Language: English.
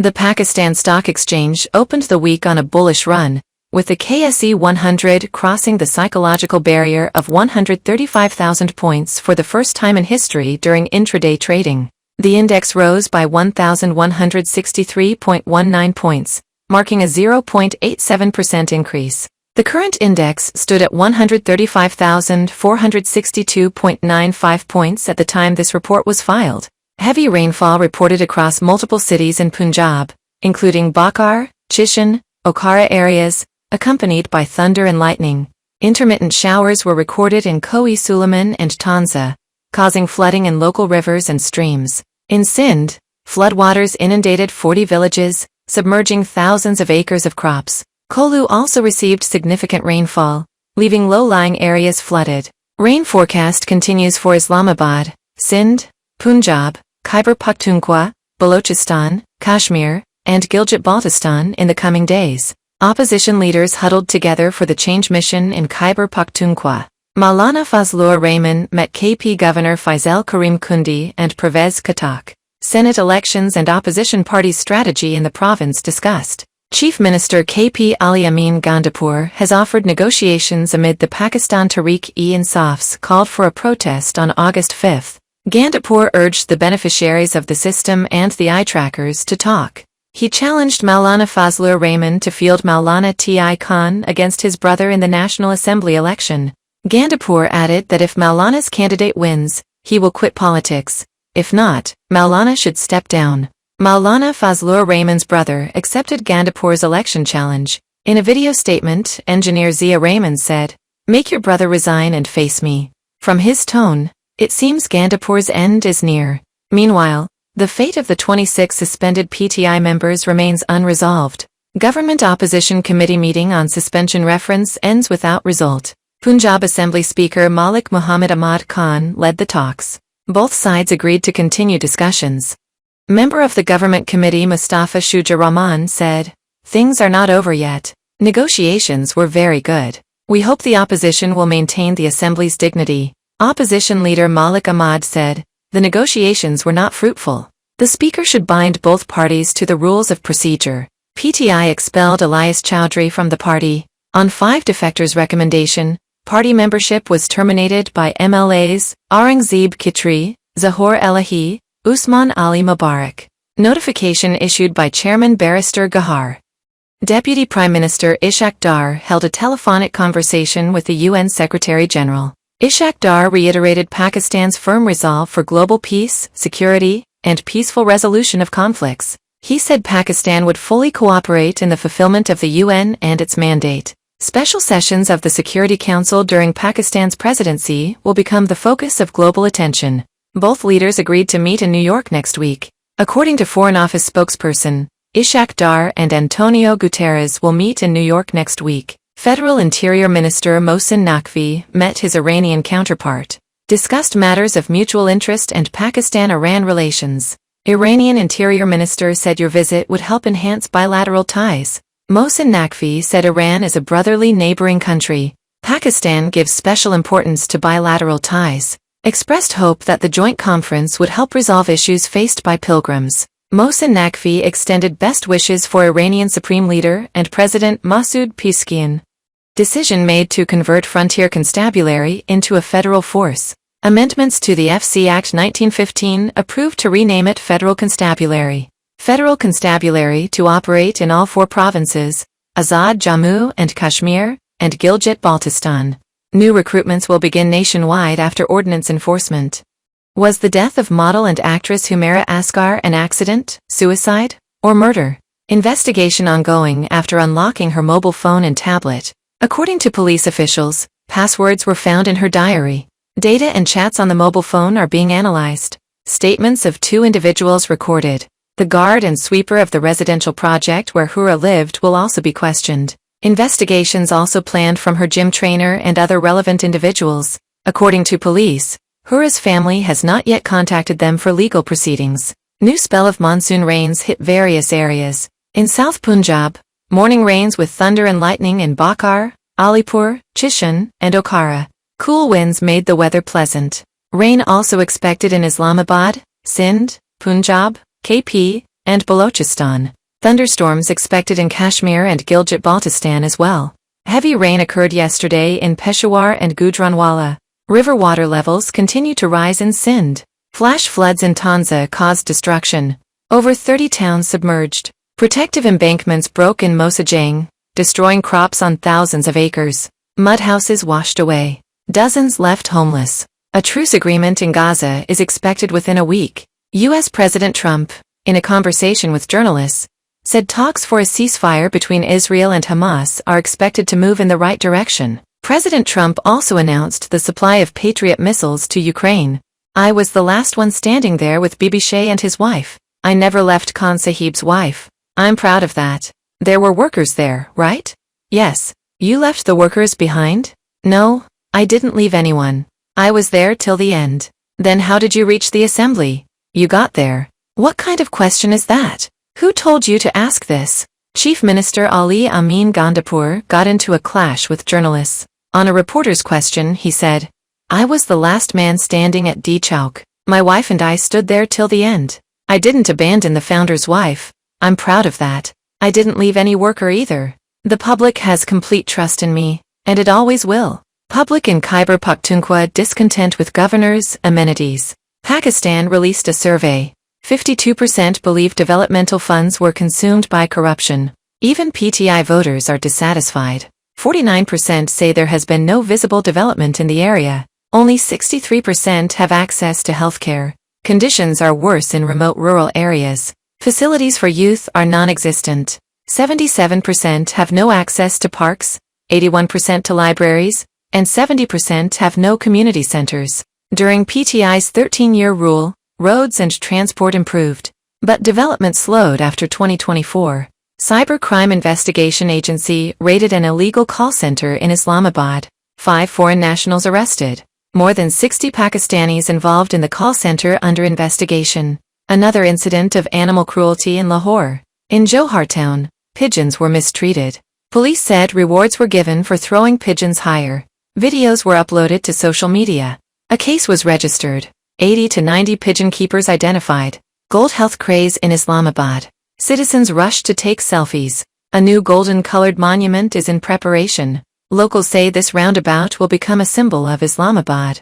The Pakistan Stock Exchange opened the week on a bullish run, with the KSE-100 crossing the psychological barrier of 135,000 points for the first time in history during intraday trading. The index rose by 1,163.19 points, marking a 0.87% increase. The current index stood at 135,462.95 points at the time this report was filed. Heavy rainfall reported across multiple cities in Punjab, including Bakar, Chishan, Okara areas, accompanied by thunder and lightning. Intermittent showers were recorded in KSE-Suleiman and Tanza, causing flooding in local rivers and streams. In Sindh, floodwaters inundated 40 villages, submerging thousands of acres of crops. Kolu also received significant rainfall, leaving low-lying areas flooded. Rain forecast continues for Islamabad, Sindh, Punjab, Khyber Pakhtunkhwa, Balochistan, Kashmir, and Gilgit-Baltistan in the coming days. Opposition leaders huddled together for the change mission in Khyber Pakhtunkhwa. Maulana Fazlur Rehman met KP Governor Faisal Karim Kundi and Pervez Khattak. Senate elections and opposition parties' strategy in the province discussed. Chief Minister KP Ali Amin Gandapur has offered negotiations amid the Pakistan Tehreek-e-Insaf's called for a protest on August 5. Gandapur urged the beneficiaries of the system and the eye trackers to talk. He challenged Maulana Fazlur Rehman to field Maulana Ti Khan against his brother in the National Assembly election. Gandapur added that if Maulana's candidate wins, he will quit politics. If not, Maulana should step down. Maulana Fazlur Rehman's brother accepted Gandapur's election challenge. In a video statement, engineer Zia Rehman said, "Make your brother resign and face me." From his tone, it seems Gandapur's end is near. Meanwhile, the fate of the 26 suspended PTI members remains unresolved. Government Opposition Committee meeting on suspension reference ends without result. Punjab Assembly Speaker Malik Muhammad Ahmad Khan led the talks. Both sides agreed to continue discussions. Member of the Government Committee Mustafa Shujur Rahman said, "Things are not over yet. Negotiations were very good. We hope the opposition will maintain the Assembly's dignity." Opposition leader Malik Ahmad said, "The negotiations were not fruitful. The Speaker should bind both parties to the rules of procedure." PTI expelled Elias Chowdhury from the party. On 5 defectors' recommendation, party membership was terminated by MLAs Aurangzeb Khitri, Zahor Elahi, Usman Ali Mubarak. Notification issued by Chairman Barrister Gahar. Deputy Prime Minister Ishaq Dar held a telephonic conversation with the UN Secretary-General. Ishaq Dar reiterated Pakistan's firm resolve for global peace, security, and peaceful resolution of conflicts. He said Pakistan would fully cooperate in the fulfillment of the UN and its mandate. Special sessions of the Security Council during Pakistan's presidency will become the focus of global attention. Both leaders agreed to meet in New York next week. According to Foreign Office spokesperson, Ishaq Dar and Antonio Guterres will meet in New York next week. Federal Interior Minister Mohsin Naqvi met his Iranian counterpart, discussed matters of mutual interest and Pakistan-Iran relations. Iranian Interior Minister said your visit would help enhance bilateral ties. Mohsin Naqvi said Iran is a brotherly neighboring country. Pakistan gives special importance to bilateral ties. Expressed hope that the joint conference would help resolve issues faced by pilgrims. Mohsin Naqvi extended best wishes for Iranian Supreme Leader and President Masoud Pezeshkian. Decision made to convert frontier constabulary into a federal force. Amendments to the FC Act 1915 approved to rename it Federal Constabulary. Federal Constabulary to operate in all 4 provinces, Azad Jammu and Kashmir, and Gilgit-Baltistan. New recruitments will begin nationwide after ordinance enforcement. Was the death of model and actress Humaira Asghar an accident, suicide, or murder? Investigation ongoing after unlocking her mobile phone and tablet. According to police officials, passwords were found in her diary. Data and chats on the mobile phone are being analyzed. Statements of 2 individuals recorded. The guard and sweeper of the residential project where Hura lived will also be questioned. Investigations also planned from her gym trainer and other relevant individuals. According to police, Hura's family has not yet contacted them for legal proceedings. New spell of monsoon rains hit various areas. In South Punjab, morning rains with thunder and lightning in Bakar, Alipur, Chishan, and Okara. Cool winds made the weather pleasant. Rain also expected in Islamabad, Sindh, Punjab, KP, and Balochistan. Thunderstorms expected in Kashmir and Gilgit-Baltistan as well. Heavy rain occurred yesterday in Peshawar and Gujranwala. River water levels continue to rise in Sindh. Flash floods in Tanza caused destruction. Over 30 towns submerged. Protective embankments broke in Mosajang, destroying crops on thousands of acres. Mud houses washed away. Dozens left homeless. A truce agreement in Gaza is expected within a week. U.S. President Trump, in a conversation with journalists, said talks for a ceasefire between Israel and Hamas are expected to move in the right direction. President Trump also announced the supply of Patriot missiles to Ukraine. I was the last one standing there with Bibi Shea and his wife. I never left Khan Sahib's wife. I'm proud of that. There were workers there, right? Yes. You left the workers behind? No, I didn't leave anyone. I was there till the end. Then how did you reach the assembly? You got there. What kind of question is that? Who told you to ask this? Chief Minister Ali Amin Gandapur got into a clash with journalists. On a reporter's question, he said, I was the last man standing at D Chowk. My wife and I stood there till the end. I didn't abandon the founder's wife. I'm proud of that. I didn't leave any worker either. The public has complete trust in me, and it always will. Public in Khyber Pakhtunkhwa discontent with governors' amenities. Pakistan released a survey. 52% believe developmental funds were consumed by corruption. Even PTI voters are dissatisfied. 49% say there has been no visible development in the area. Only 63% have access to healthcare. Conditions are worse in remote rural areas. Facilities for youth are non-existent. 77% have no access to parks, 81% to libraries, and 70% have no community centers. During PTI's 13-year rule, roads and transport improved, but development slowed after 2024. Cybercrime Investigation Agency raided an illegal call center in Islamabad. 5 foreign nationals arrested. More than 60 Pakistanis involved in the call center under investigation. Another incident of animal cruelty in Lahore. In Johar town, pigeons were mistreated. Police said rewards were given for throwing pigeons higher. Videos were uploaded to social media. A case was registered. 80 to 90 pigeon keepers identified. Gold health craze in Islamabad. Citizens rushed to take selfies. A new golden-colored monument is in preparation. Locals say this roundabout will become a symbol of Islamabad.